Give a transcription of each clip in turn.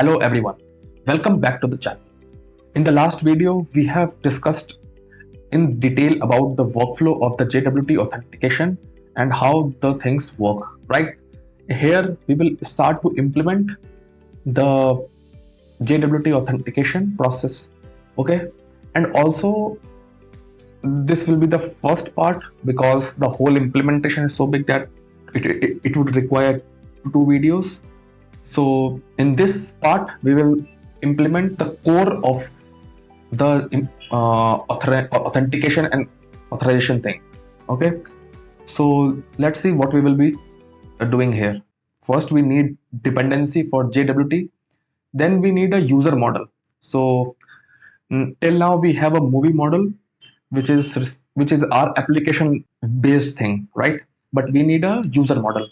Hello everyone, welcome back to the channel. In the last video, we have discussed in detail about the workflow of the JWT authentication and how the things work, right? Here we will start to implement the JWT authentication process, okay? And also this will be the first part because the whole implementation is so big that it would require 2 videos. So in this part, we will implement the core of the authentication and authorization thing. Okay. So let's see what we will be doing here. First, we need dependency for JWT. Then we need a user model. So till now we have a movie model, which is our application based thing, right? But we need a user model,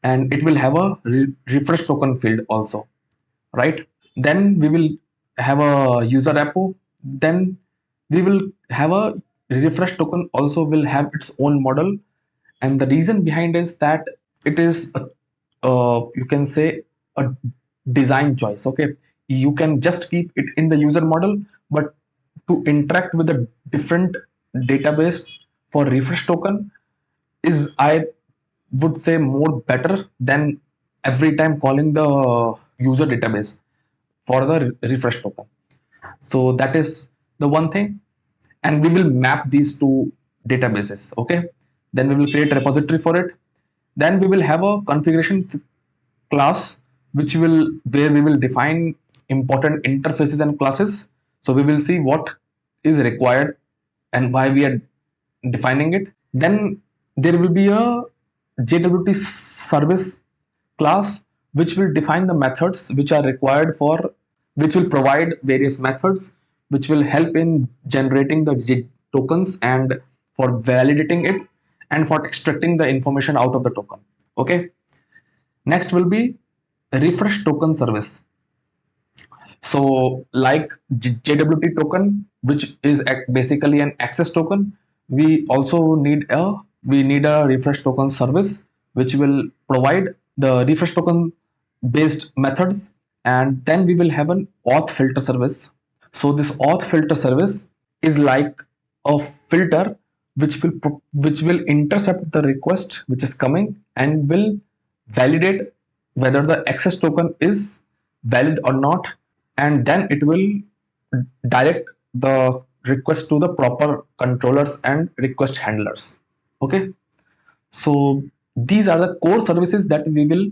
and it will have a refresh token field also, right? Then we will have a user repo. Then we will have a refresh token also will have its own model, and the reason behind is that it is you can say a design choice. Okay, you can just keep it in the user model, but to interact with a different database for refresh token is, I would say, more better than every time calling the user database for the refresh token. So that is the one thing, and we will map these two databases. Okay, then we will create a repository for it. Then we will have a configuration class where we will define important interfaces and classes. So we will see what is required and why we are defining it. Then there will be a JWT service class which will define the methods which are required for, which will provide various methods which will help in generating the tokens and for validating it and for extracting the information out of the token. Okay. Next will be refresh token service. So like JWT token, which is basically an access token, we also need a refresh token service which will provide the refresh token based methods, and then we will have an auth filter service. So this auth filter service is like a filter which will intercept the request which is coming and will validate whether the access token is valid or not, and then it will direct the request to the proper controllers and request handlers. Okay, so these are the core services that we will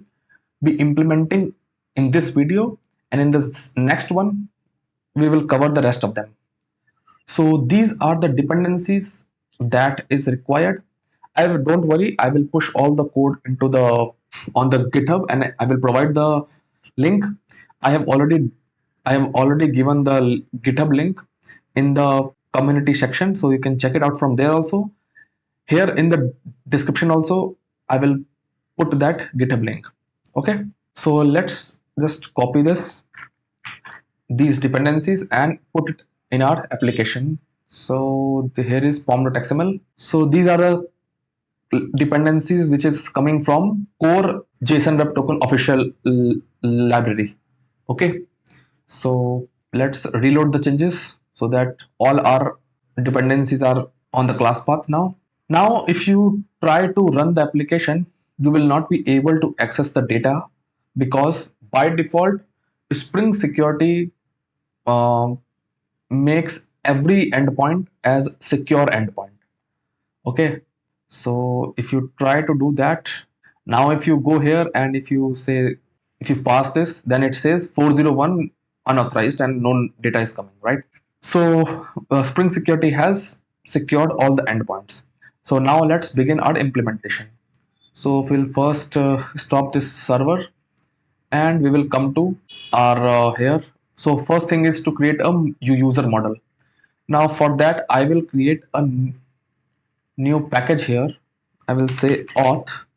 be implementing in this video, and in this next one we will cover the rest of them. So these are the dependencies that is required. Don't worry, I will push all the code into the on the GitHub, and I will provide the link. I have already given the GitHub link in the community section, so you can check it out from there also. Here in the description also I will put that GitHub link. Okay, so let's just copy these dependencies and put it in our application. So here is pom.xml. So these are the dependencies which is coming from core JSON Web Token official library. Okay, so let's reload the changes so that all our dependencies are on the class path now. Now if you try to run the application, you will not be able to access the data because by default Spring Security makes every endpoint as secure endpoint. Okay, so if you try to do that now, if you go here and if you pass this, then it says 401 unauthorized and no data is coming, right? So Spring Security has secured all the endpoints. So now let's begin our implementation. So we'll first stop this server and we will come to our here. So first thing is to create a user model. Now for that I will create a new package here. I will say auth,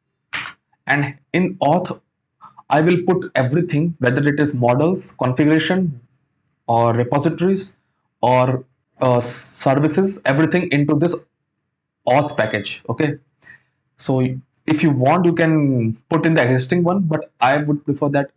and in auth I will put everything, whether it is models, configuration, or repositories, or services, everything into this auth package. Okay, so if you want you can put in the existing one, but I would prefer that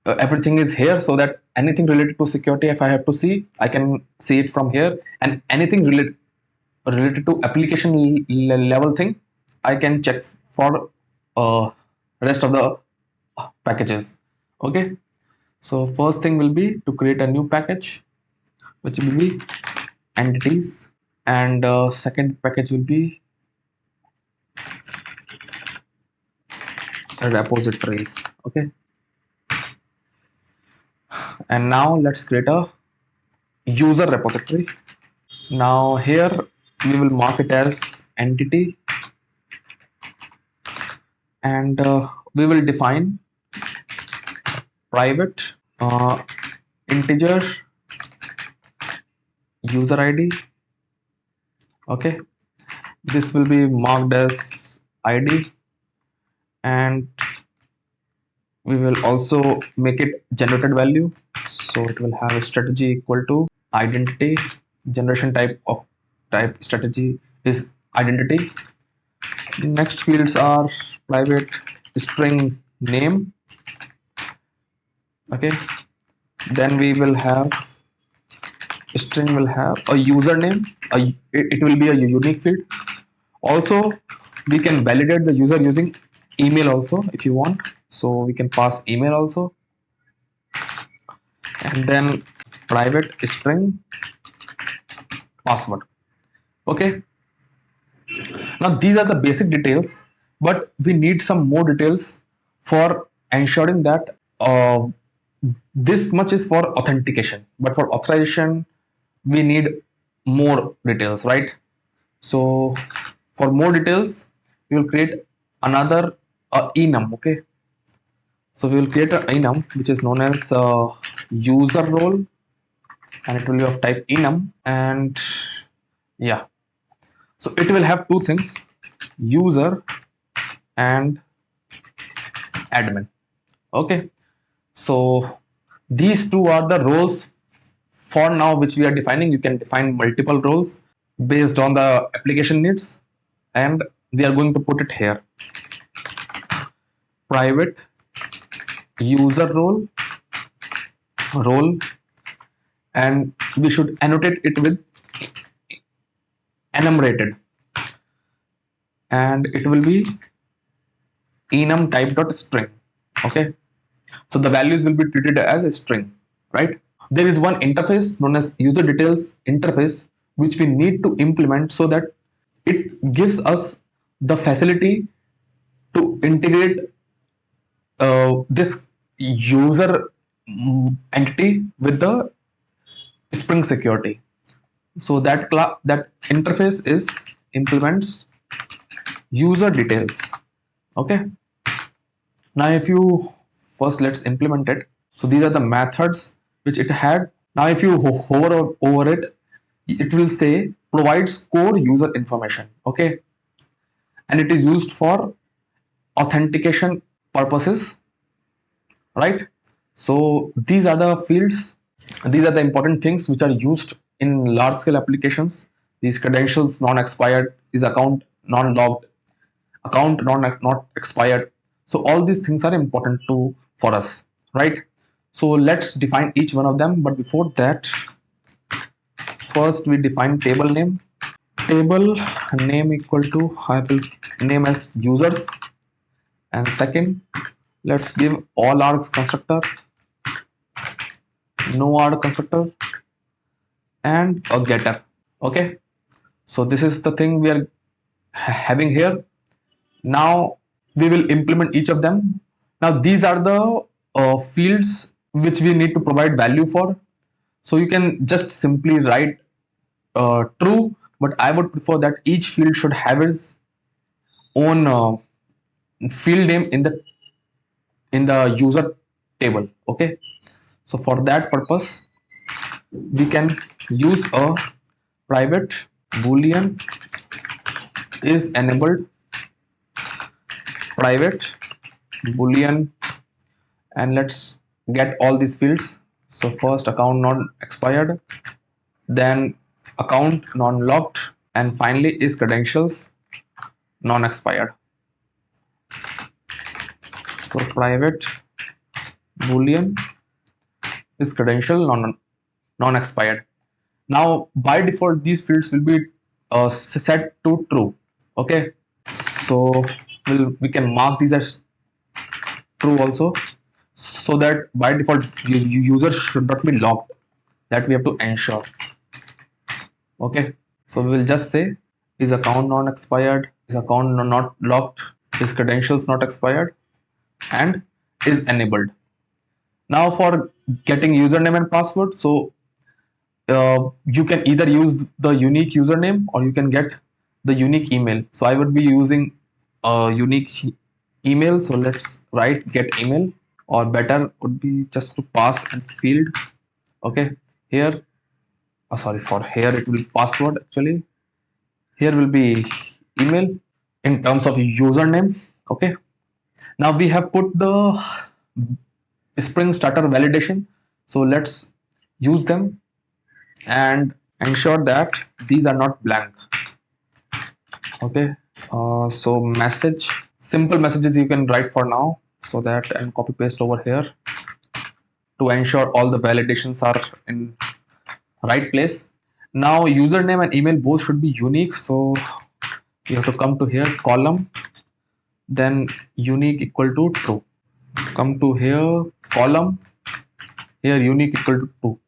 everything is here, so that anything related to security, if I have to see, I can see it from here, and anything related to application level thing, I can check for rest of the packages. Okay, so first thing will be to create a new package, which will be entities, and second package will be repositories. Okay, and now let's create a user repository. Now here we will mark it as entity, and we will define private integer user ID. Okay, this will be marked as ID, and we will also make it generated value, so it will have a strategy equal to identity. Generation type strategy is identity. Next fields are private string name. Okay, then we will have string will have a username. It will be a unique field. Also, we can validate the user using email also if you want, so we can pass email also. And then private string password. Okay, now these are the basic details, but we need some more details for ensuring that this much is for authentication, but for authorization we need more details, right? So for more details we will create another enum. Okay, so we will create an enum which is known as user role, and it will be of type enum. And yeah, so it will have two things, user and admin. Okay, so these two are the roles for now which we are defining. You can define multiple roles based on the application needs, and we are going to put it here: private user role, and we should annotate it with enumerated, and it will be enum type dot string. Okay, so the values will be treated as a string, right? There is one interface known as user details interface which we need to implement, so that it gives us the facility to integrate this user entity with the Spring security. So that that interface is implements user details. Okay, now if you first, let's implement it. So these are the methods which it had. Now if you hover over it, it will say provides core user information. Okay, and it is used for authentication purposes, right? So these are the fields, these are the important things which are used in large scale applications. These credentials non-expired, is account non-logged, account not expired. So all these things are important to for us, right? So let's define each one of them, but before that, first we define table name. Table name equal to, I will name as users, and second, let's give all args constructor, no arg constructor, and a getter. Okay, so this is the thing we are having here. Now we will implement each of them. Now these are the fields which we need to provide value for. So you can just simply write true, but I would prefer that each field should have its own field name in the user table. Okay, so for that purpose we can use a private boolean is enabled, private boolean, and let's get all these fields. So first, account non expired, then account non locked, and finally is credentials non expired. So private boolean is credential non-expired. Now by default these fields will be set to true. Okay, so we can mark these as true also, so that by default user should not be locked. That we have to ensure. Okay, so we will just say is account non-expired, is account not locked, is credentials not expired, and is enabled. Now for getting username and password, so you can either use the unique username or you can get the unique email. So I would be using a unique email, so let's write get email, or better would be just to pass and field. Okay, here sorry, for here it will be password. Actually here will be email in terms of username. Okay, now we have put the spring starter validation, so let's use them and ensure that these are not blank. Okay, so message, simple messages you can write for now, so that, and copy paste over here to ensure all the validations are in right place. Now username and email both should be unique, so you have to come to here, column, then unique equal to true, come to here, column, here unique equal to 2.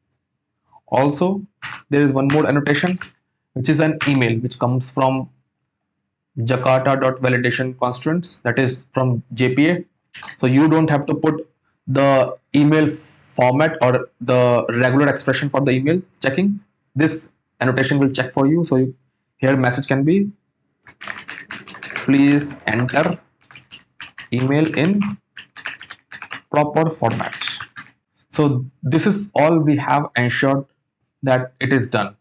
Also there is one more annotation, which is an email which comes from Jakarta.validation constraints, that is from JPA. So you don't have to put the email format or the regular expression for the email checking. This annotation will check for you. So here message can be please enter email in proper format. So this is all we have ensured that it is done.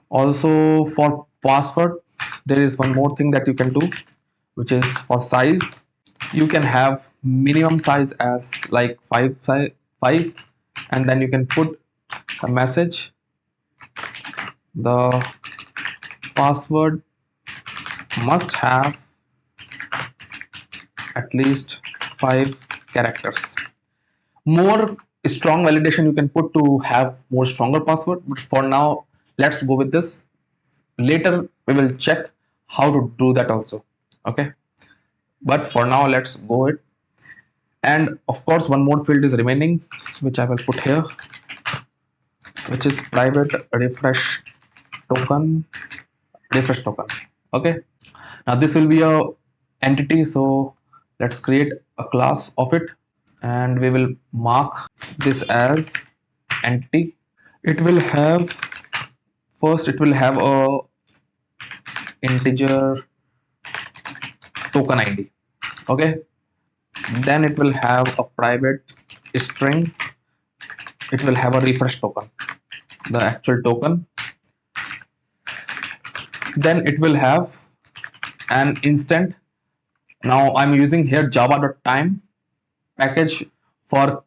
Also for password, there is one more thing that you can do, which is for size. You can have minimum size as like 5, and then you can put a message, the password must have at least 5 characters. More strong validation you can put to have more stronger password, but for now let's go with this. Later we will check how to do that also. Okay, but for now let's go it. And of course one more field is remaining, which I will put here, which is private refresh token. Okay, now this will be a entity, so let's create a class of it, and we will mark this as entity. It will have, first it will have a integer token ID. Okay, then it will have a private string, it will have a refresh token, the actual token. Then it will have an instant. Now I'm using here java.time package for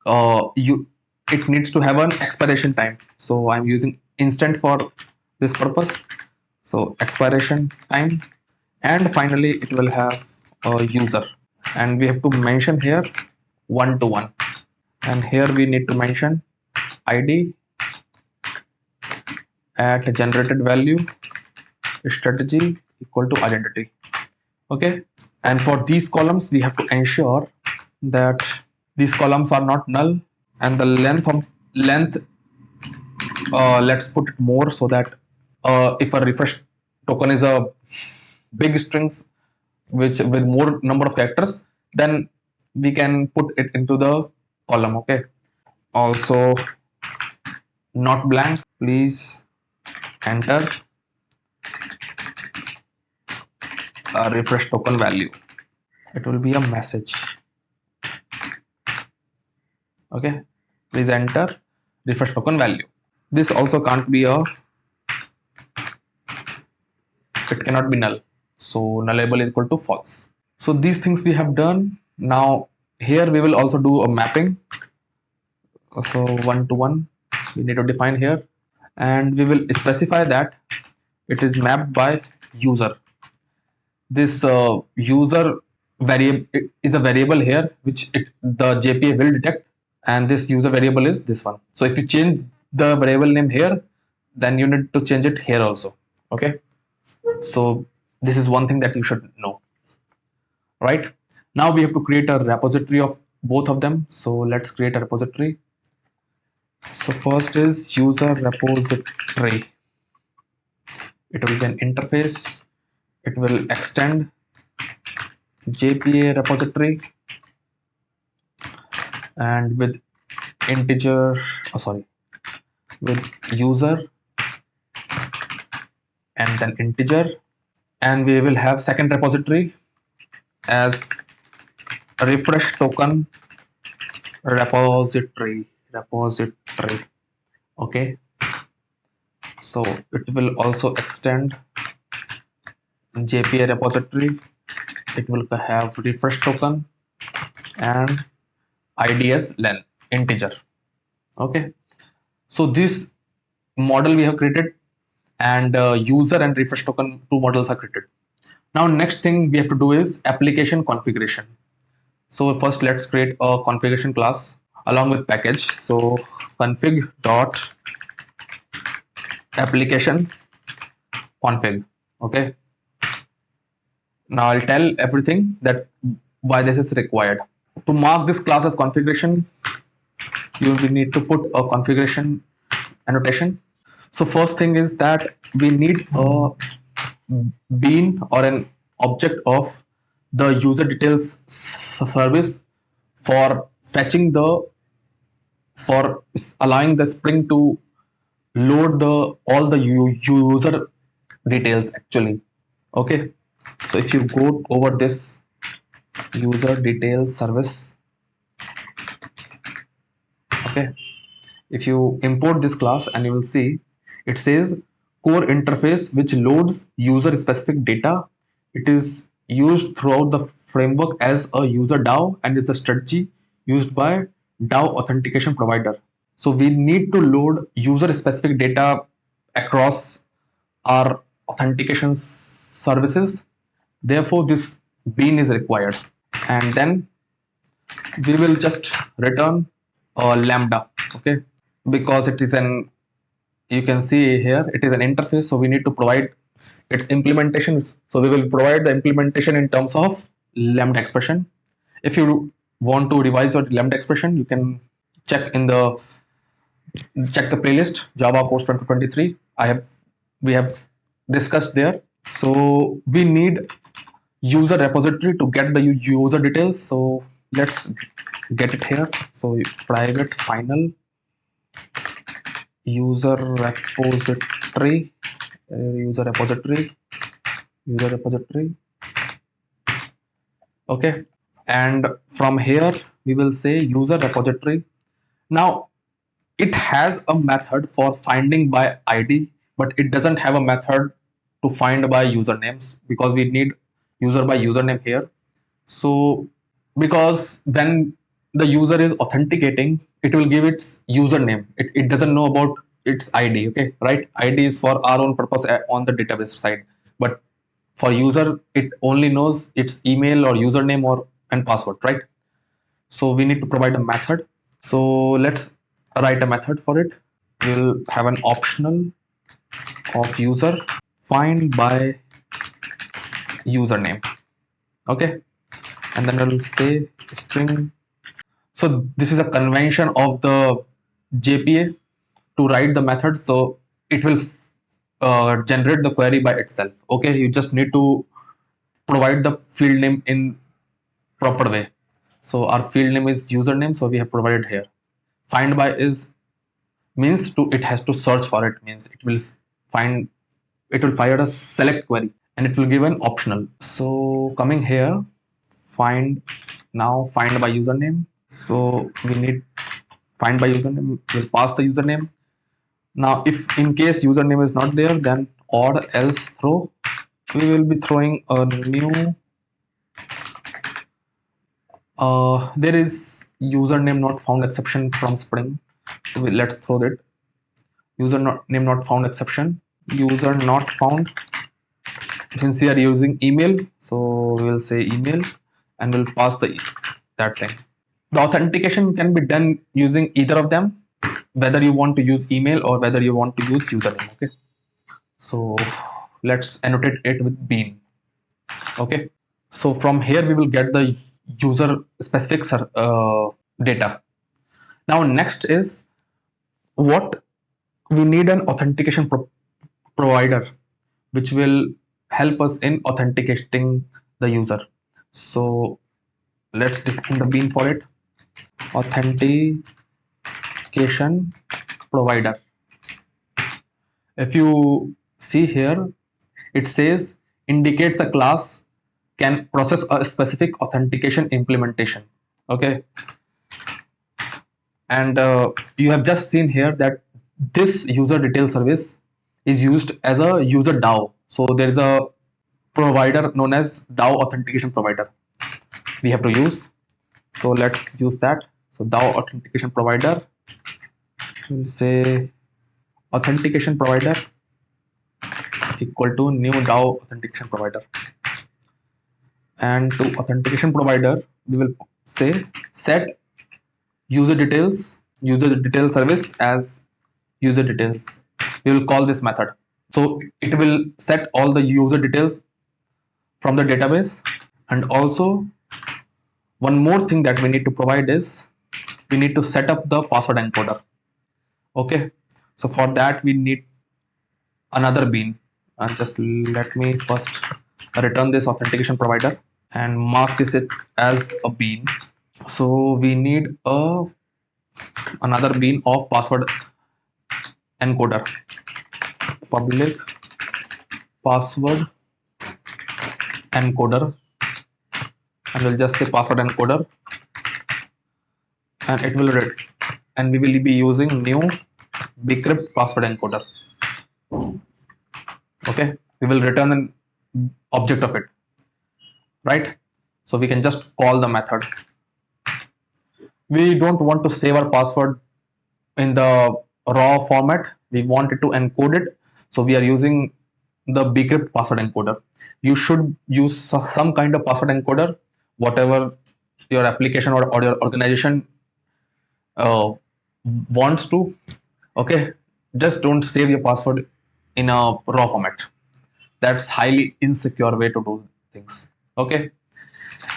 it needs to have an expiration time, so I'm using instant for this purpose. So expiration time, and finally it will have a user, and we have to mention here 1 to 1, and here we need to mention id at generated value strategy equal to identity. Okay, and for these columns we have to ensure that these columns are not null, and the length let's put it more, so that if a refresh token is a big strings which with more number of characters, then we can put it into the column. Okay, also not blank, please enter a refresh token value. It will be a message. Okay, please enter refresh token value. This also can't be a, it cannot be null, so nullable is equal to false. So these things we have done. Now here we will also do a mapping, so 1 to 1 we need to define here, and we will specify that it is mapped by user. This user variable is a variable here which the JPA will detect, and this user variable is this one. So if you change the variable name here, then you need to change it here also. Okay, so this is one thing that you should know. Right, now we have to create a repository of both of them. So let's create a repository. So first is user repository. It will be an interface. It will extend JPA repository, and with integer, with user and then integer, and we will have second repository as refresh token repository. Okay, so it will also extend JPA repository. It will have refresh token and IDS len integer. Okay, so this model we have created, and user and refresh token, two models are created. Now next thing we have to do is application configuration. So first let's create a configuration class along with package. So config dot application config. Okay, now I'll tell everything that why this is required. To mark this class as configuration, you will need to put a configuration annotation. So first thing is that we need a bean or an object of the user details service for fetching for allowing the Spring to load all the user details actually. Okay, so if you go over this user details service, okay, if you import this class, and you will see it says core interface which loads user specific data. It is used throughout the framework as a user DAO and is the strategy used by DAO authentication provider. So we need to load user specific data across our authentication services. Therefore, this bean is required. And then we will just return a lambda. Okay, because it is an, you can see here it is an interface, so we need to provide its implementation. So we will provide the implementation in terms of lambda expression. If you want to revise your lambda expression, you can check the playlist Java course 2023. We have discussed there. So we need user repository to get the user details. So let's get it here. So private final user repository. Okay, and from here we will say user repository. Now it has a method for finding by ID, but it doesn't have a method to find by usernames, because we need user by username here. So because when the user is authenticating, it will give its username. It doesn't know about its ID. Okay, right? ID is for our own purpose on the database side, but for user it only knows its email or username or and password, right? So we need to provide a method. So let's write a method for it. We'll have an optional of user find by username. Okay, and then I'll say string. So this is a convention of the JPA to write the method, so it will generate the query by itself. Okay, you just need to provide the field name in proper way. So our field name is username, so we have provided here. Find by is means to, it has to search for it, means it will fire a select query, and it will give an optional. So coming here, find by username. So we need find by username, we'll pass the username. Now if in case username is not there, then or else throw, we will be throwing a new there is username not found exception from Spring, so let's throw that name not found exception. User not found, since we are using email, so we will say email, and we'll pass that thing. The authentication can be done using either of them, whether you want to use email or whether you want to use username. Okay, so let's annotate it with bean. Okay, so from here we will get the user specific data. Now next is what we need an authentication provider which will help us in authenticating the user. So let's define the bean for it. Authentication provider. If you see here, it says indicates a class can process a specific authentication implementation. Okay, and you have just seen here that this user detail service is used as a user DAO. So there is a provider known as DAO authentication provider we have to use. So let's use that. So DAO authentication provider, we'll say authentication provider equal to new DAO authentication provider, and to authentication provider we will say set user detail service as user details. We will call this method. So it will set all the user details from the database. And also one more thing that we need to provide is we need to set up the password encoder. Okay, so for that we need another bean, and just let me first return this authentication provider and mark this it as a bean. So we need another bean of password encoder, public password encoder, and we'll just say password encoder, and it will read, and we will be using new bcrypt password encoder. Okay, we will return an object of it, right? So we can just call the method. We don't want to save our password in the raw format, we want it to encode it, so we are using the bcrypt password encoder. You should use some kind of password encoder, whatever your application or your organization wants to. Okay, just don't save your password in a raw format. That's highly insecure way to do things. Okay,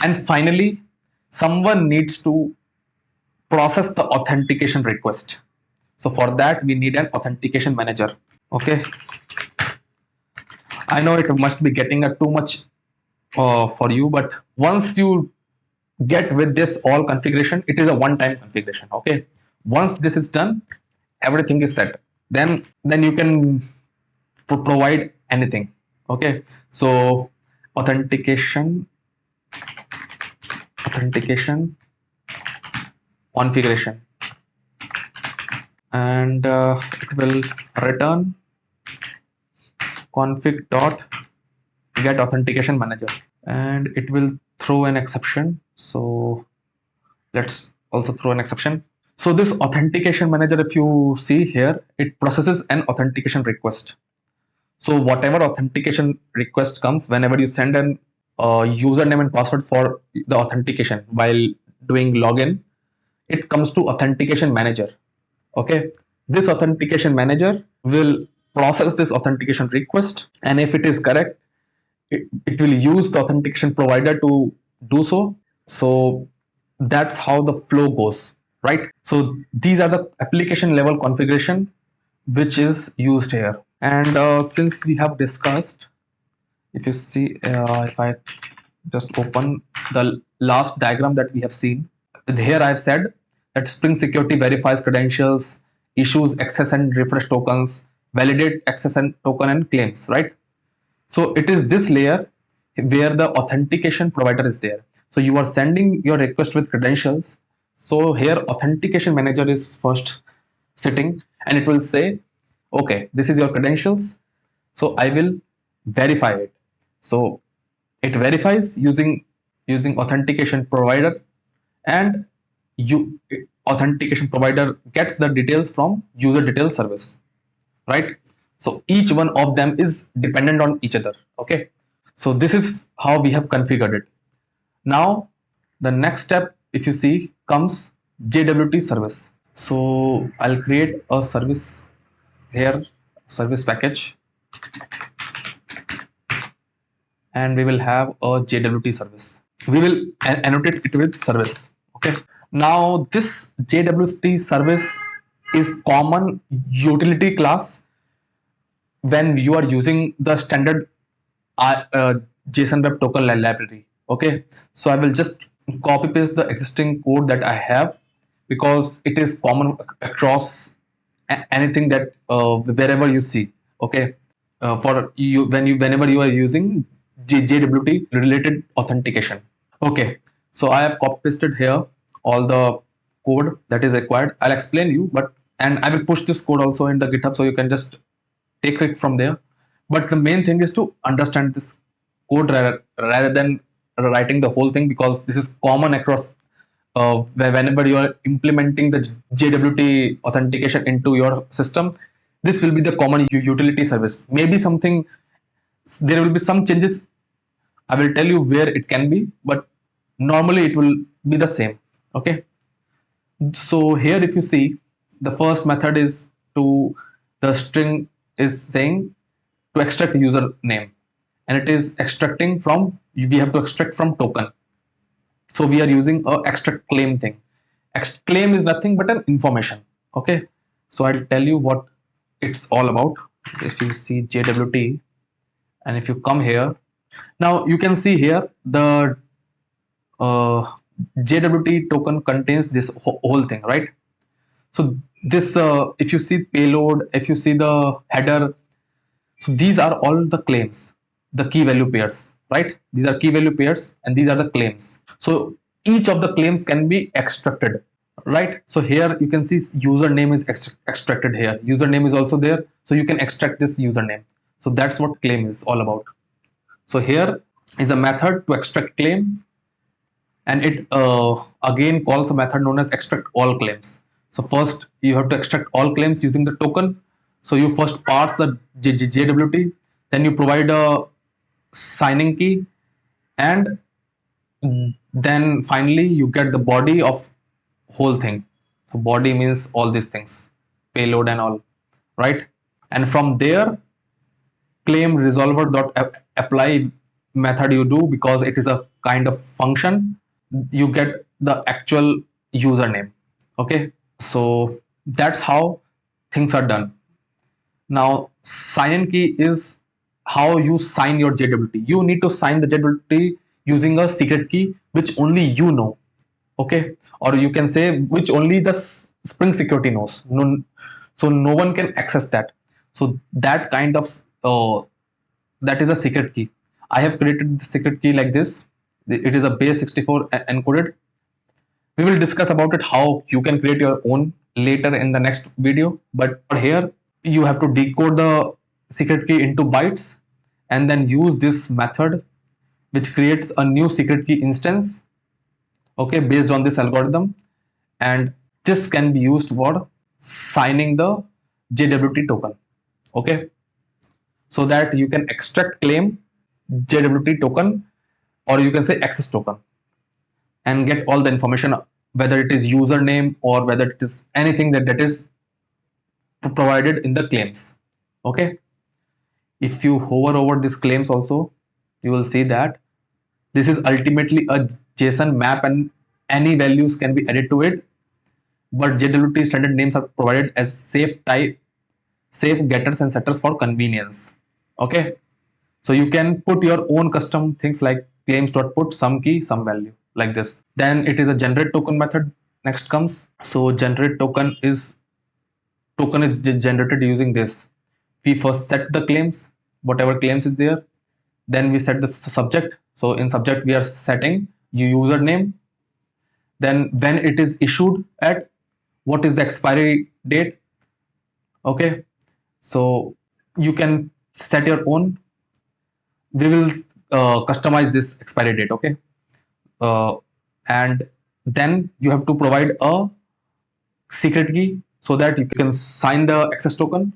and finally someone needs to process the authentication request. So for that we need an authentication manager. Okay, I know it must be getting a too much for you, but once you get with this all configuration, it is a one-time configuration. Okay, once this is done, everything is set, then you can provide anything. Okay, so authentication configuration, and it will return config dot get authentication manager, and it will throw an exception. So let's also throw an exception. So this authentication manager, if you see here, it processes an authentication request. So whatever authentication request comes, whenever you send an username and password for the authentication while doing login, it comes to authentication manager. Okay, this authentication manager will process this authentication request, and if it is correct, it will use the authentication provider to do so. So that's how the flow goes, right? So these are the application level configuration which is used here. And since we have discussed, if you see, if I just open the last diagram that we have seen, here I've said that Spring Security verifies credentials, issues access and refresh tokens, validate access and token and claims, right? So it is this layer where the authentication provider is there. So you are sending your request with credentials. So here authentication manager is first sitting, and it will say, okay, this is your credentials, so I will verify it. So it verifies using authentication provider, and authentication provider gets the details from user detail service, right? So each one of them is dependent on each other. Okay, so this is how we have configured it. Now the next step, if you see, comes JWT service. So I'll create a service here, service package, and we will have a JWT service. We will annotate it with service. Okay. Now this JWT service is common utility class when you are using the standard JSON Web Token library. Okay, so I will just copy paste the existing code that I have because it is common across anything that wherever you see. Okay, for you whenever you are using JWT related authentication. Okay, so I have copy pasted here all the code that is required. I'll explain you, but and I will push this code also in the GitHub so you can just take it from there. But the main thing is to understand this code rather than writing the whole thing, because this is common across whenever you are implementing the JWT authentication into your system. This will be the common utility service. Maybe something, there will be some changes. I will tell you where it can be, but normally it will be the same. Okay. So here, if you see, the first method is to, the string is saying to extract username, and it is extracting from, we have to extract from token. So we are using a extract claim thing. Claim is nothing but an information. Okay, so I'll tell you what it's all about. If you see JWT, and if you come here, now you can see here the JWT token contains this whole thing, right? So this, if you see payload, if you see the header, so these are all the claims, the key value pairs, right? These are key value pairs, and these are the claims. So each of the claims can be extracted, right? So here you can see username is extracted here. Username is also there, so you can extract this username. So that's what claim is all about. So here is a method to extract claim, and it again calls a method known as extract all claims. So first you have to extract all claims using the token. So you first parse the JWT, then you provide a signing key, and then finally you get the body of whole thing. So body means all these things, payload and all, right? And from there, claim resolver dot apply method you do, because it is a kind of function, you get the actual username. Okay, so that's how things are done. Now sign-in key is how you sign your JWT. You need to sign the JWT using a secret key which only you know. Okay, or you can say which only the Spring Security knows. So no one can access that. So that kind of that is a secret key. I have created the secret key like this. It is a base 64 encoded. We will discuss about it how you can create your own later in the next video. But here you have to decode the secret key into bytes and then use this method which creates a new secret key instance, okay, based on this algorithm, and this can be used for signing the JWT token, okay, so that you can extract claim JWT token, or you can say access token, and get all the information, whether it is username or whether it is anything that is provided in the claims. Okay, if you hover over these claims also, you will see that this is ultimately a JSON map and any values can be added to it, but JWT standard names are provided as safe getters and setters for convenience. Okay, so you can put your own custom things like claims.put some key some value like this. Then it is a generate token method next comes. So generate token is generated using this. We first set the claims, whatever claims is there, then we set the subject. So in subject we are setting username, then when it is issued at, what is the expiry date. Okay, so you can set your own. We will customize this expiry date. Okay, and then you have to provide a secret key so that you can sign the access token,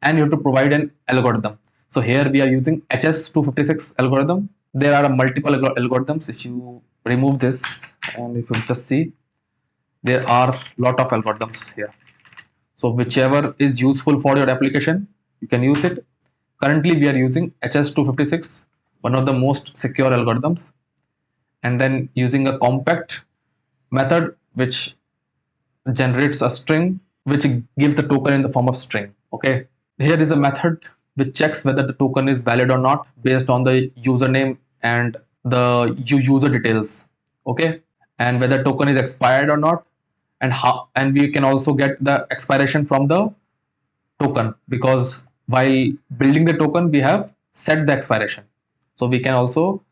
and you have to provide an algorithm. So here we are using HS256 algorithm. There are multiple algorithms. If you remove this and if you just see, there are lot of algorithms here. So whichever is useful for your application, you can use it. Currently, we are using HS256, one of the most secure algorithms, and then using a compact method which generates a string which gives the token in the form of string. Okay, here is a method which checks whether the token is valid or not based on the username and the user details. Okay, and whether token is expired or not, and how, and we can also get the expiration from the token, because while building the token we have set the expiration, so we can also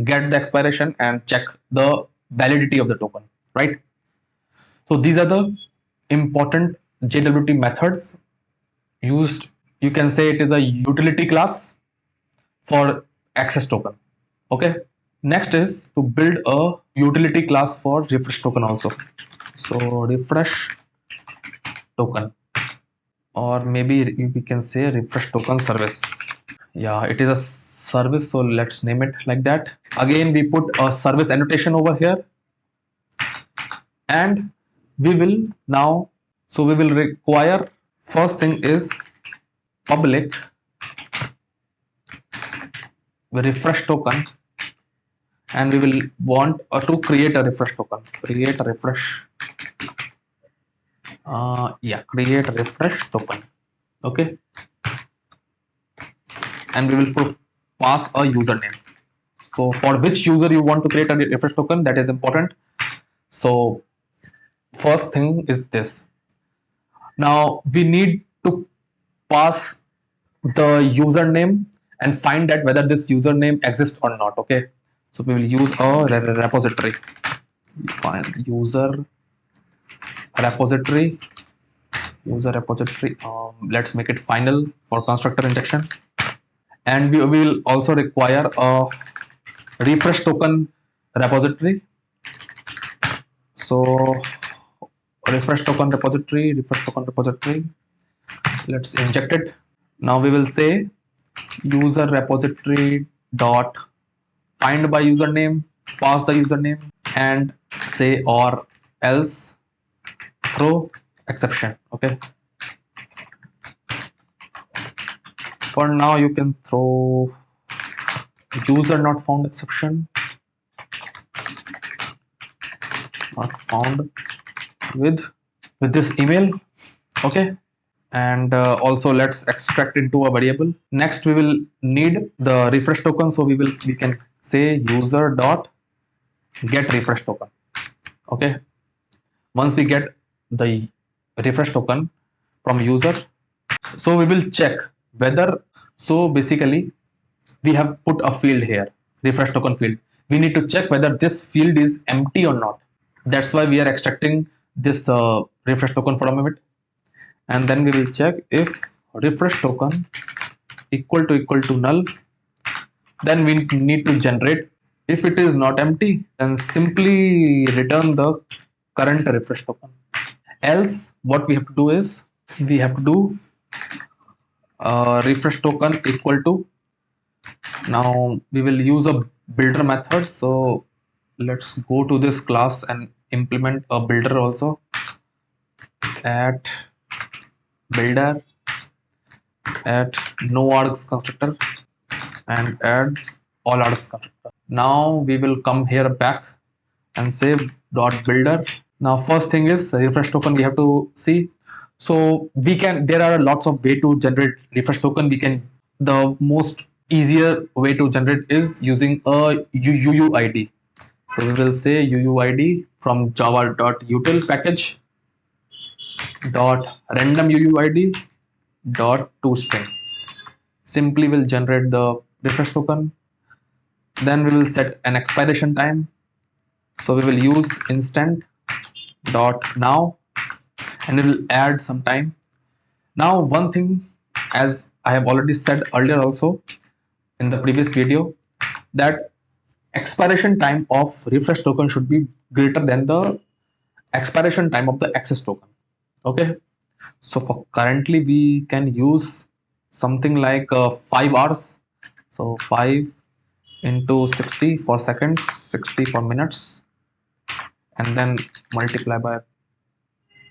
get the expiration and check the validity of the token, right? So these are the important JWT methods used. You can say it is a utility class for access token. Okay, next is to build a utility class for refresh token also. So refresh token, or maybe we can say refresh token service. Yeah, it is a service, so let's name it like that. Again, we put a service annotation over here, and we will now, so we will require, first thing is public refresh token, and we will want to create a refresh token. Create a refresh, create a refresh token. Okay, and we will pass a username. So for which user you want to create a refresh token, that is important. So first thing is this. Now we need to pass the username and find out whether this username exists or not. Okay, so we will use a repository. Find user repository. Let's make it final for constructor injection, and we will also require a refresh token repository. So refresh token repository, let's inject it. Now we will say user repository dot find by username, pass the username, and say or else throw exception. Okay, for now you can throw user not found exception, not found with this email. Okay, and also let's extract into a variable. Next we will need the refresh token, so we can say user dot get refresh token. Okay, once we get the refresh token from user, so we will check whether, so basically we have put a field here, refresh token field. We need to check whether this field is empty or not. That's why we are extracting this refresh token from it. And then we will check if refresh token equal to null, then we need to generate. If it is not empty, then simply return the current refresh token. Else what we have to do is we have to do refresh token equal to, now we will use a builder method. So let's go to this class and implement a builder also. At builder, at no args constructor, and add all args constructor. Now we will come here back and say dot builder. Now first thing is refresh token we have to see. So we can, there are lots of way to generate refresh token. We can, the most easier way to generate is using a UUID. So we will say UUID from java.util package dot random UUID dot toString. Simply will generate the refresh token. Then we will set an expiration time. So we will use instant dot now, and we will add some time. Now one thing, as I have already said earlier also in the previous video, that expiration time of refresh token should be greater than the expiration time of the access token. Okay, so for currently we can use something like 5 hours. So 5 into 60 for seconds, 60 for minutes, and then multiply by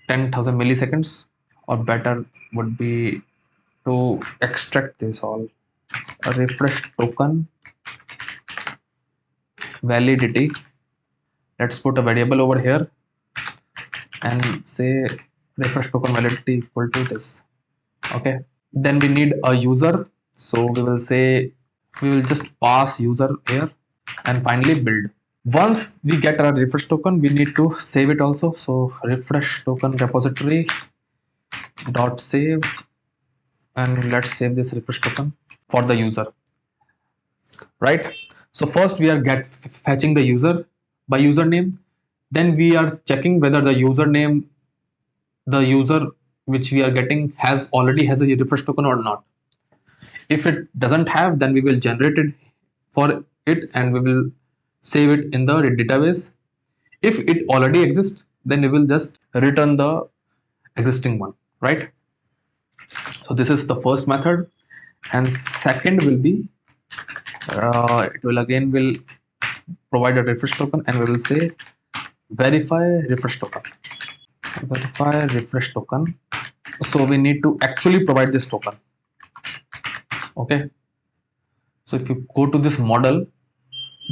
10,000 milliseconds, or better would be to extract this all. A refresh token validity. Let's put a variable over here and say refresh token validity equal to this. Okay, then we need a user, so we will say we will just pass user here, and finally build. Once we get our refresh token, we need to save it also. So refresh token repository dot save, and let's save this refresh token for the user, right? So first we are fetching the user by username, then we are checking whether the user which we are getting already has a refresh token or not. If it doesn't have, then we will generate it for it and we will save it in the database. If it already exists, then we will just return the existing one, right? So this is the first method, and second will be it will again will provide a refresh token, and we will say verify refresh token. Verify refresh token. So we need to actually provide this token. Okay. So if you go to this model,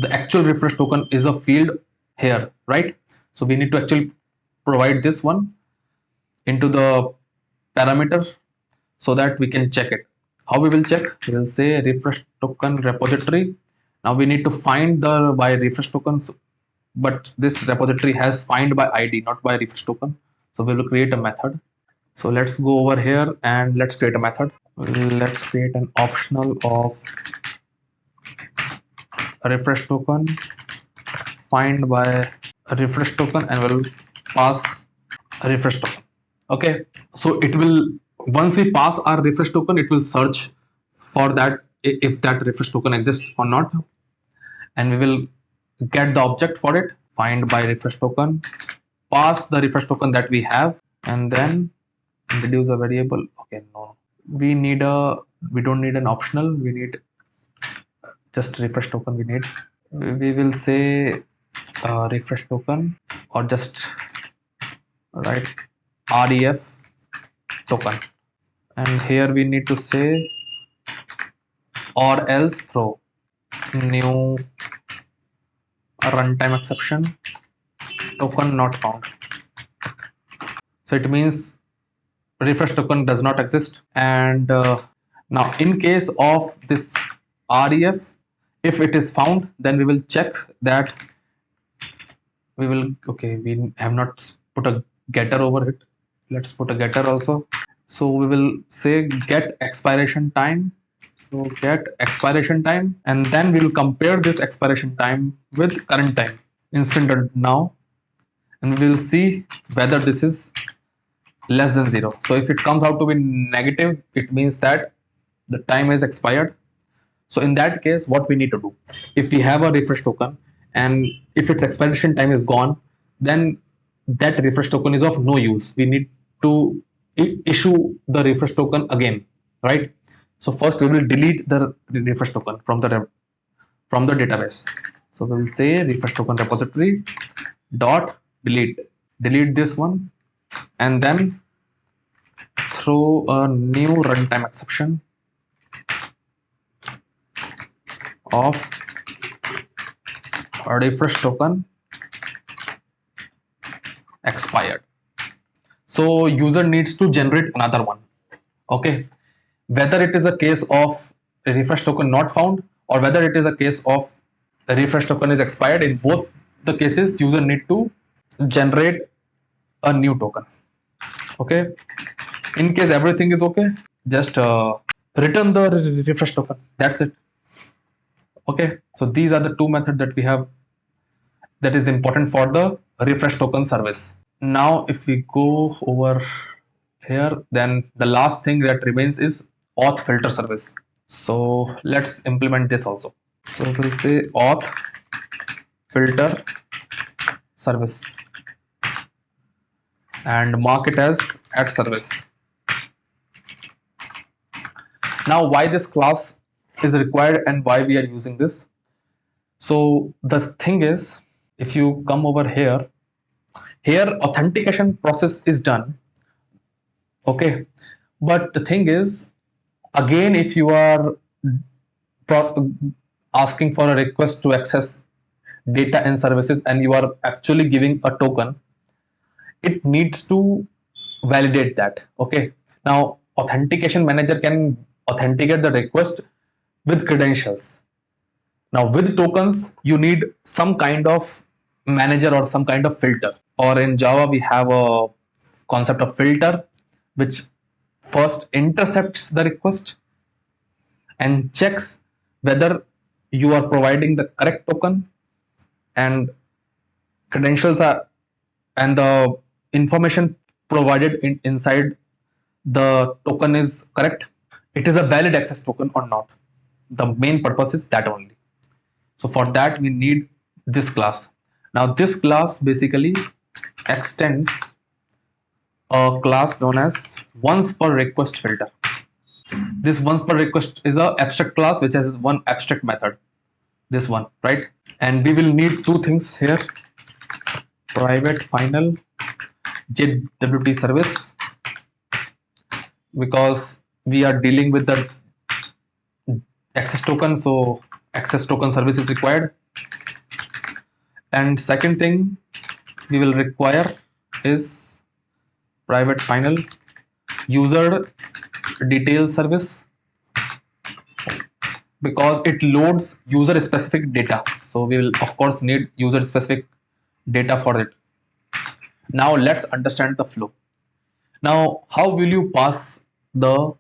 the actual refresh token is a field here, right? So we need to actually provide this one into the parameter so that we can check it. How we will check? We will say refresh token repository. Now we need to find the by refresh tokens, but this repository has find by ID, not by refresh token. So we will create a method. So let's go over here and let's create a method. Let's create an optional of a refresh token find by a refresh token, and we'll pass a refresh token. Okay, so it will, once we pass our refresh token, it will search for that if that refresh token exists or not, and we will get the object for it, find by refresh token, pass the refresh token that we have, and then introduce a variable. Okay, no, we don't need an optional, we need just refresh token. We will say refresh token, or just write ref token, and here we need to say or else throw new runtime exception token not found. So it means refresh token does not exist. And now in case of this ref, if it is found, then we will check that we have not put a getter over it. Let's put a getter also. So we will say get expiration time. So get expiration time, and then we will compare this expiration time with current time, instant now, and we will see whether this is less than 0. So if it comes out to be negative, it means that the time is expired. So in that case, what we need to do, if we have a refresh token and if its expiration time is gone, then that refresh token is of no use. We need to issue the refresh token again, right? So first we will delete the refresh token from the database. So we will say refresh token repository dot delete this one, and then throw a new runtime exception of a refresh token expired. So user needs to generate another one. Okay, whether it is a case of a refresh token not found, or whether it is a case of the refresh token is expired, in both the cases user need to generate a new token. Okay, in case everything is okay, just return the refresh token. That's it. Okay, so these are the two methods that we have that is important for the refresh token service. Now if we go over here, then the last thing that remains is auth filter service. So let's implement this also. So we'll say auth filter service and mark it as @service. Now why this class is required and why we are using this? So the thing is, if you come over here, Here authentication process is done. Okay, but the thing is, again, if you are asking for a request to access data and services and you are actually giving a token, it needs to validate that. Okay, now authentication manager can authenticate the request with credentials. Now with tokens you need some kind of manager or some kind of filter, or in Java we have a concept of filter which first intercepts the request and checks whether you are providing the correct token and credentials are and the information provided inside the token is correct, it is a valid access token or not. The main purpose is that only. So for that we need this class. Now this class basically extends a class known as once per request filter. This once per request is a abstract class which has one abstract method, this one, right? And we will need two things here: private final JWT service, because we are dealing with the access token, so access token service is required. And second thing we will require is private final user detail service, because it loads user specific data, so we will of course need user specific data for it. Now let's understand the flow. Now how will you pass the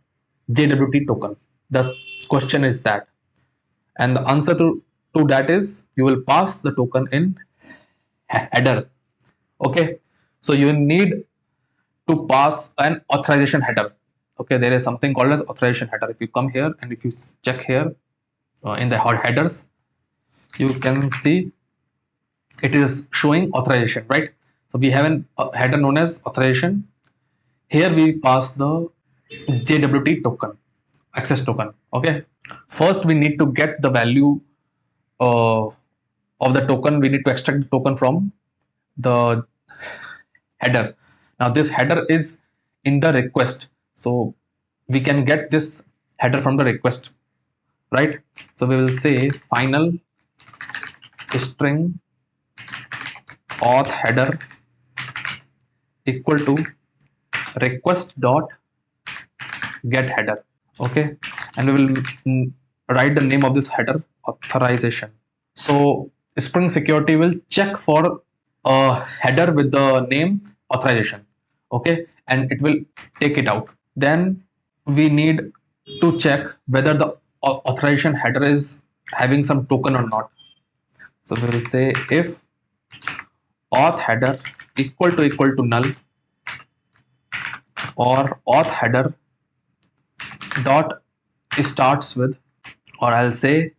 JWT token? The question is that, and the answer to that is you will pass the token in header. Okay, so you need to pass an authorization header. Okay, there is something called as authorization header. If you come here and if you check here in the headers, you can see it is showing authorization, right? So we have a header known as authorization. Here we pass the JWT token, access token. Okay, first we need to get the value of the token. We need to extract the token from the header. Now this header is in the request, so we can get this header from the request, right? So we will say final string auth header equal to request dot get header. Okay, and we will write the name of this header, authorization. So Spring Security will check for a header with the name authorization. Okay, and it will take it out. Then we need to check whether the authorization header is having some token or not. So we will say if auth header equal to null, or auth header dot starts with, or I'll say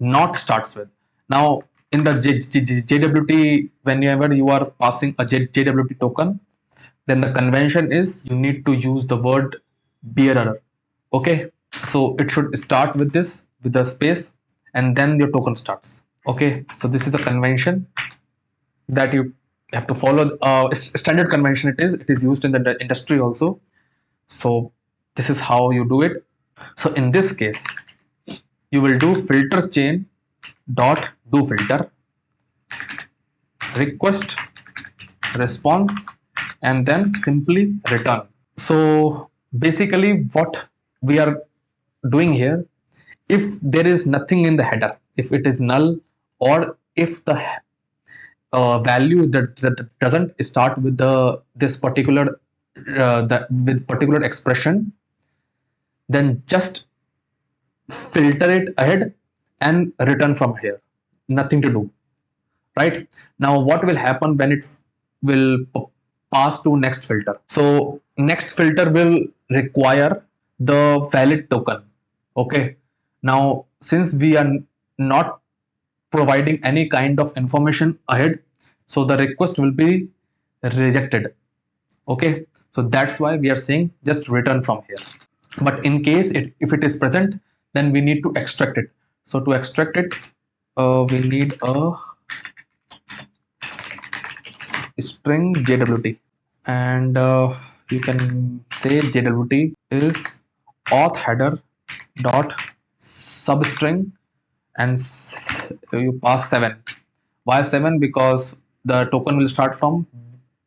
not starts with. Now in the JWT, whenever you are passing a JWT token, then the convention is you need to use the word bearer. Okay, so it should start with this, with the space, and then your token starts. Okay, so this is the convention that you have to follow. Standard convention it is used in the industry also. So this is how you do it. So in this case you will do filter chain dot do filter request response and then simply return. So basically what we are doing here, if there is nothing in the header, if it is null, or if the value that doesn't start with this particular with particular expression, then just filter it ahead and return from here. Nothing to do, right? Now what will happen when it will pass to next filter? So next filter will require the valid token. Okay, now since we are not providing any kind of information ahead, so the request will be rejected. Okay, so that's why we are saying just return from here. But in case if it is present, then we need to extract it. So to extract it, we need a string JWT, and you can say JWT is auth header dot substring, and you pass 7. Why 7? Because the token will start from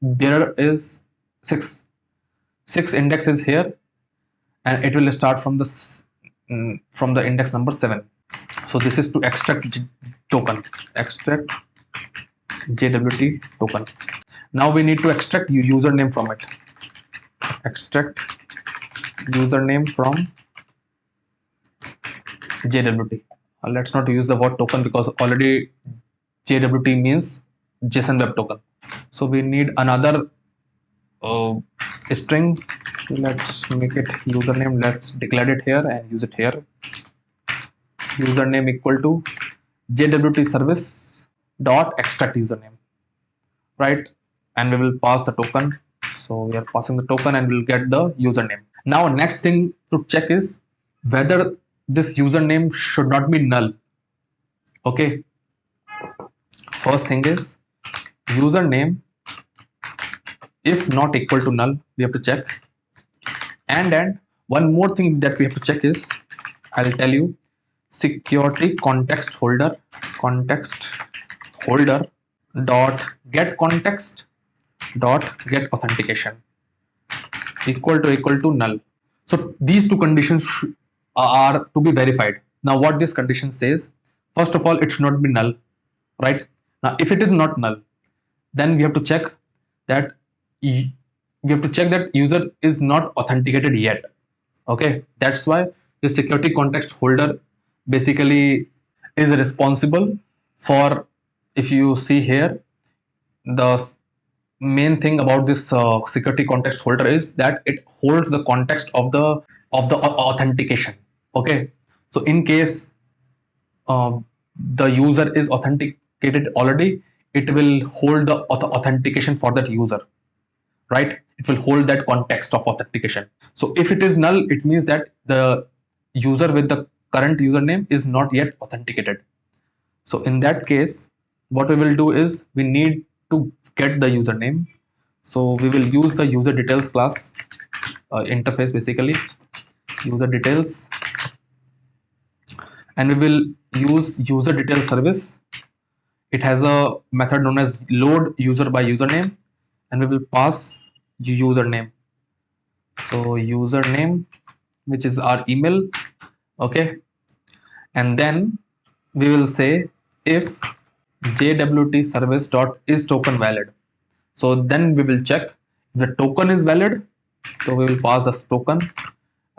bearer is 6. 6 index is here, and it will start from the index number 7. So this is to extract token, extract JWT token. Now we need to extract username from it. Extract username from JWT. Let's not use the word token because already JWT means JSON Web Token. So we need another string. Let's make it username. Let's declare it here and use it here. Username equal to JWT Service dot extract username, right? And we will pass the token. So we are passing the token and we'll get the username. Now next thing to check is whether this username should not be null. Okay. First thing is username if not equal to null, we have to check. And one more thing that we have to check is, I'll tell you, security context holder dot get context dot get authentication equal to null. So these two conditions are to be verified. Now what this condition says, first of all, it should not be null, right? Now if it is not null, then we have to check that user is not authenticated yet. Okay, that's why the security context holder basically is responsible for, if you see here, the main thing about this security context holder is that it holds the context of the authentication. Okay, so in case the user is authenticated already, it will hold the authentication for that user, right? It will hold that context of authentication. So if it is null, it means that the user with the current username is not yet authenticated. So in that case, what we will do is we need to get the username. So we will use the user details class interface, basically user details, and we will use user details service. It has a method known as load user by username, and we will pass username. So username, which is our email. Okay, and then we will say if JWT service dot is token valid. So then we will check if the token is valid. So we will pass this token,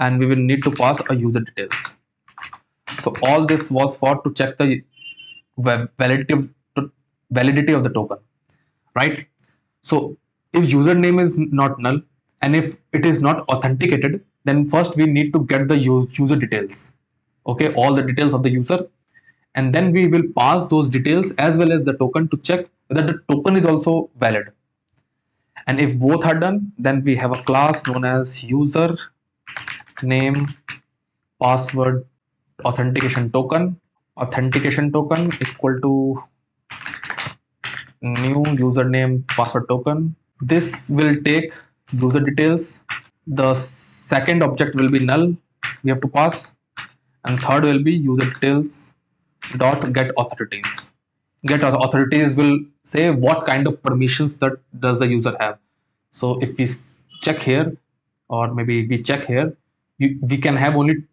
and we will need to pass a user details. So all this was for to check the validity of the token, right? So if username is not null and if it is not authenticated, then first we need to get the user details. Okay, all the details of the user, and then we will pass those details as well as the token to check whether the token is also valid. And if both are done, then we have a class known as user name password authentication token equal to new username password token. This will take user details. The second object will be null, we have to pass, and third will be user details dot get authorities. Get authorities will say what kind of permissions that does the user have. So if we check here, or maybe we check here, we can have only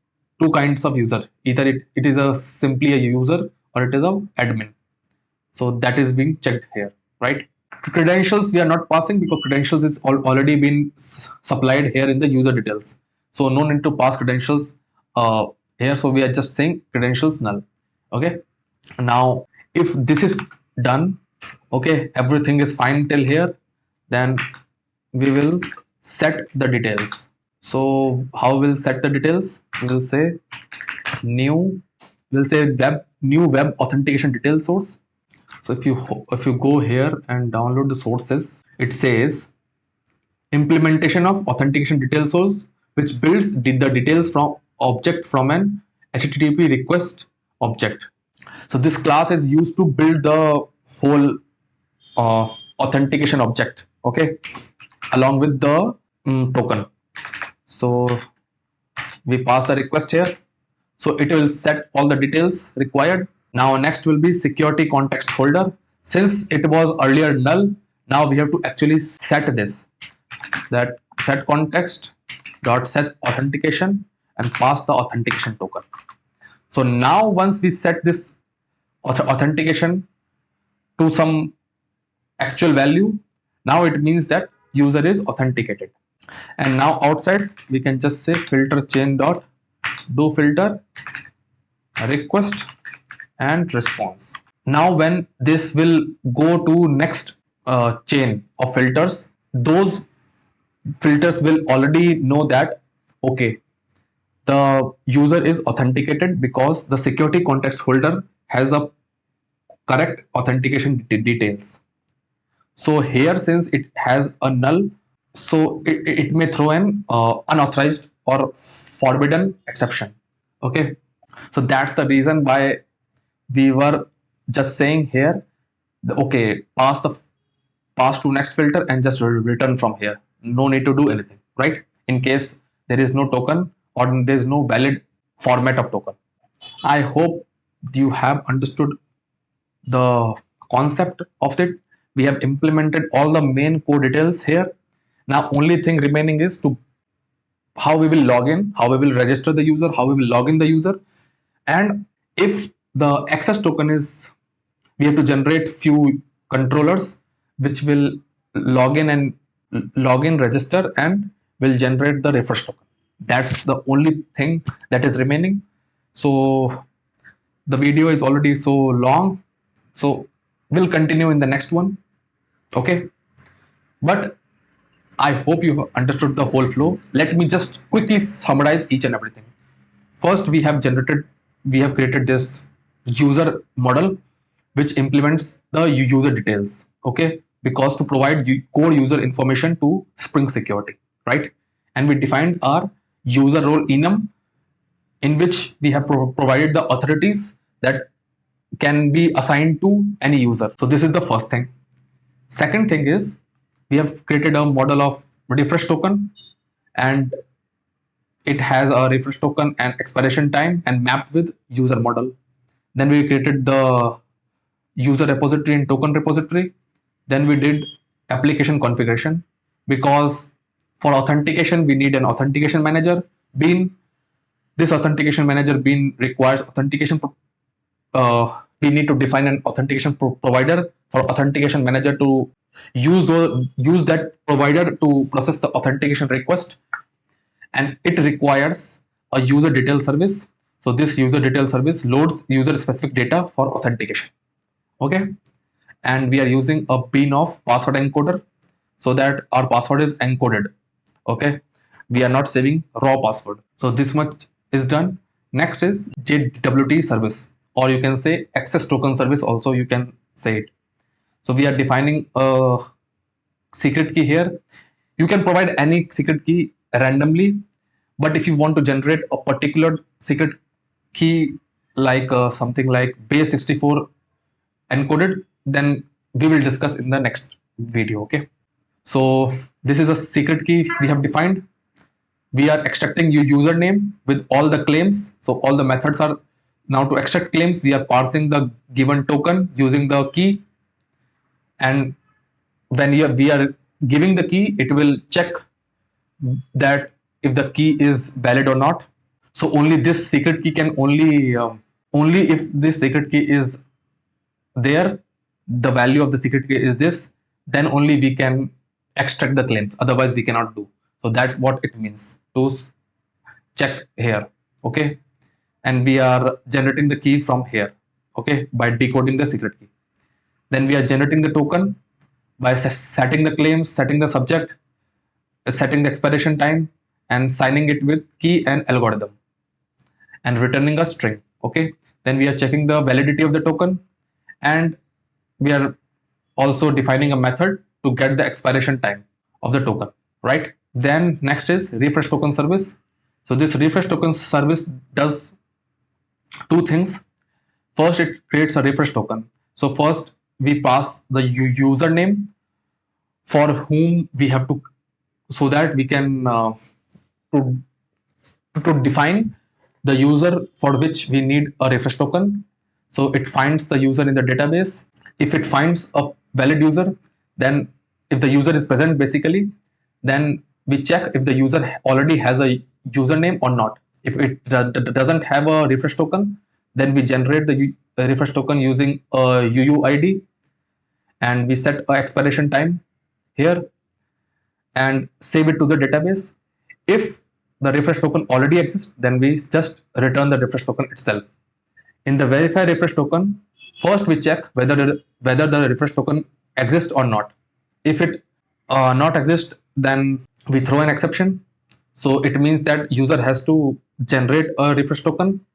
two kinds of user. Either it is simply a user or it is a admin. So that is being checked here, right? Credentials we are not passing because credentials is already been supplied here in the user details. So no need to pass credentials here. So we are just saying credentials null. Okay. Now if this is done, okay, everything is fine till here, then we will set the details. So how we'll set the details? We'll say new web authentication detail source. So if you go here and download the sources, it says implementation of authentication detail source, which builds the details from object from an HTTP request object. So this class is used to build the whole authentication object, okay, along with the token. So we pass the request here, so it will set all the details required. Now next will be security context holder. Since it was earlier null, now we have to actually set this, that set context dot set authentication, and pass the authentication token. So now once we set this authentication to some actual value, now it means that user is authenticated. And now outside we can just say filter chain dot do filter request and response. Now when this will go to next chain of filters, those filters will already know that, okay, the user is authenticated because the security context holder has a correct authentication details. So here, since it has a null, so it may throw an unauthorized or forbidden exception. Okay, so that's the reason why we were just saying here, okay, pass to next filter and just return from here. No need to do anything, right? In case there is no token or there is no valid format of token. I hope you have understood the concept of it. We have implemented all the main core details here. Now only thing remaining is to how we will log in, how we will register the user, how we will log in the user. And if the access token is, we have to generate few controllers which will log in, register, and will generate the refresh token. That's the only thing that is remaining. So the video is already so long, so we'll continue in the next one. Okay, but I hope you have understood the whole flow. Let me just quickly summarize each and everything. First, we have created this user model which implements the user details, okay, because to provide core user information to Spring Security, right? And we defined our user role enum, in which we have provided the authorities that can be assigned to any user. So this is the first thing. Second thing is, we have created a model of refresh token, and it has a refresh token and expiration time and mapped with user model. Then we created the user repository and token repository. Then we did application configuration, because for authentication we need an authentication manager bean. This authentication manager bean requires authentication. We need to define an authentication provider for authentication manager to use that provider to process the authentication request, and it requires a user detail service. So this user detail service loads user specific data for authentication. Okay, and we are using a bean of password encoder so that our password is encoded. Okay, we are not saving raw password. So this much is done. Next is JWT service, or you can say access token service also, you can say it. So we are defining a secret key here. You can provide any secret key randomly, but if you want to generate a particular secret key like something like base 64 encoded, then we will discuss in the next video. Okay, so this is a secret key we have defined. We are extracting username with all the claims. So all the methods are now to extract claims. We are parsing the given token using the key, and when we are giving the key, it will check that if the key is valid or not. So only this secret key can only if this secret key is there, the value of the secret key is this, then only we can extract the claims. Otherwise we cannot do. So that's what it means to check here. Okay, and we are generating the key from here, okay, by decoding the secret key. Then we are generating the token by setting the claims, setting the subject, setting the expiration time, and signing it with key and algorithm, and returning a string. Okay, then we are checking the validity of the token, and we are also defining a method to get the expiration time of the token, right? Then next is refresh token service. So this refresh token service does two things. First, it creates a refresh token. So first we pass the username for whom we have to, so that we can to, to define the user for which we need a refresh token. So it finds the user in the database. If it finds a valid user, then if the user is present basically, then we check if the user already has a username or not. If it doesn't have a refresh token, then we generate the refresh token using a UUID, and we set a expiration time here and save it to the database. If the refresh token already exists, then we just return the refresh token itself. In the verify refresh token, first we check whether the refresh token exists or not. If it not exists, then we throw an exception. So it means that user has to generate a refresh token.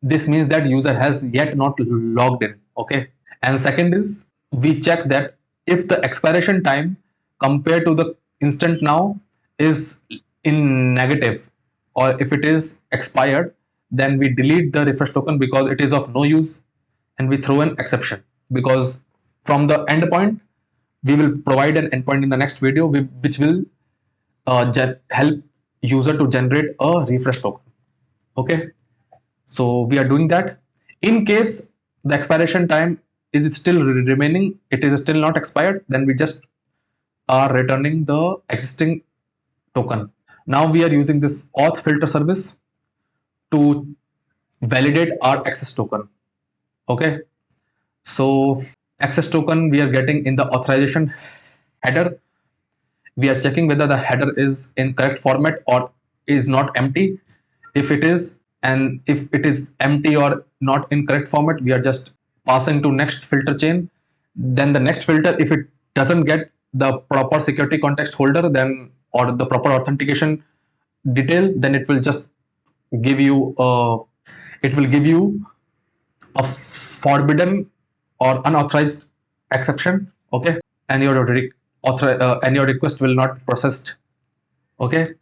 This means that user has yet not logged in. Okay. And second is, we check that if the expiration time compared to the instant now is in negative, or if it is expired, then we delete the refresh token because it is of no use, and we throw an exception, because from the endpoint we will provide an endpoint in the next video which will help user to generate a refresh token. Okay, so we are doing that. In case the expiration time is still remaining, it is still not expired, then we just are returning the existing token. Now we are using this auth filter service to validate our access token. Okay, so access token we are getting in the authorization header. We are checking whether the header is in correct format or is not empty. If it is, and if it is empty or not in correct format, we are just passing to next filter chain. Then the next filter, if it doesn't get the proper security context holder, then or the proper authentication detail, then it will just give you a forbidden or unauthorized exception. Okay, and your request will not processed. Okay,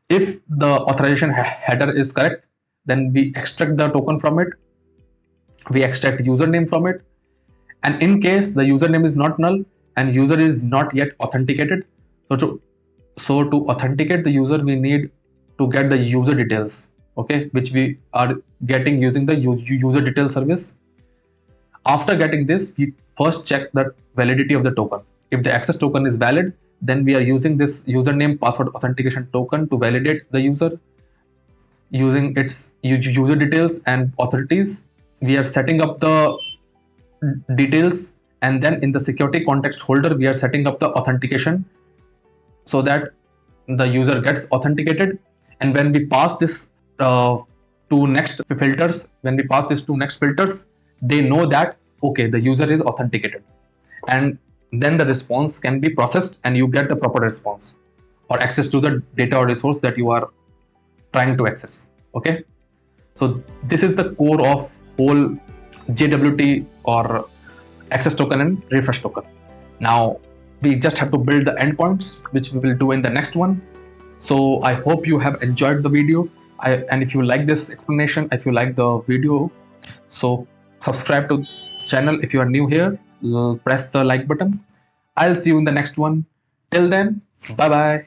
if the authorization header is correct, then we extract the token from it, we extract username from it. And in case the username is not null and user is not yet authenticated, so to authenticate the user, we need to get the user details, okay, which we are getting using the user detail service. After getting this, we first check the validity of the token. If the access token is valid, then we are using this username password authentication token to validate the user using its user details and authorities. We are setting up the details, and then in the security context holder, we are setting up the authentication so that the user gets authenticated. And when we pass this to next filters, they know that okay, the user is authenticated, and then the response can be processed and you get the proper response or access to the data or resource that you are trying to access. Okay, so this is the core of whole JWT or access token and refresh token. Now we just have to build the endpoints, which we will do in the next one. So I hope you have enjoyed the video. And if you like this explanation, if you like the video, so subscribe to the channel. If you are new here, press the like button. I'll see you in the next one. Till then, bye bye.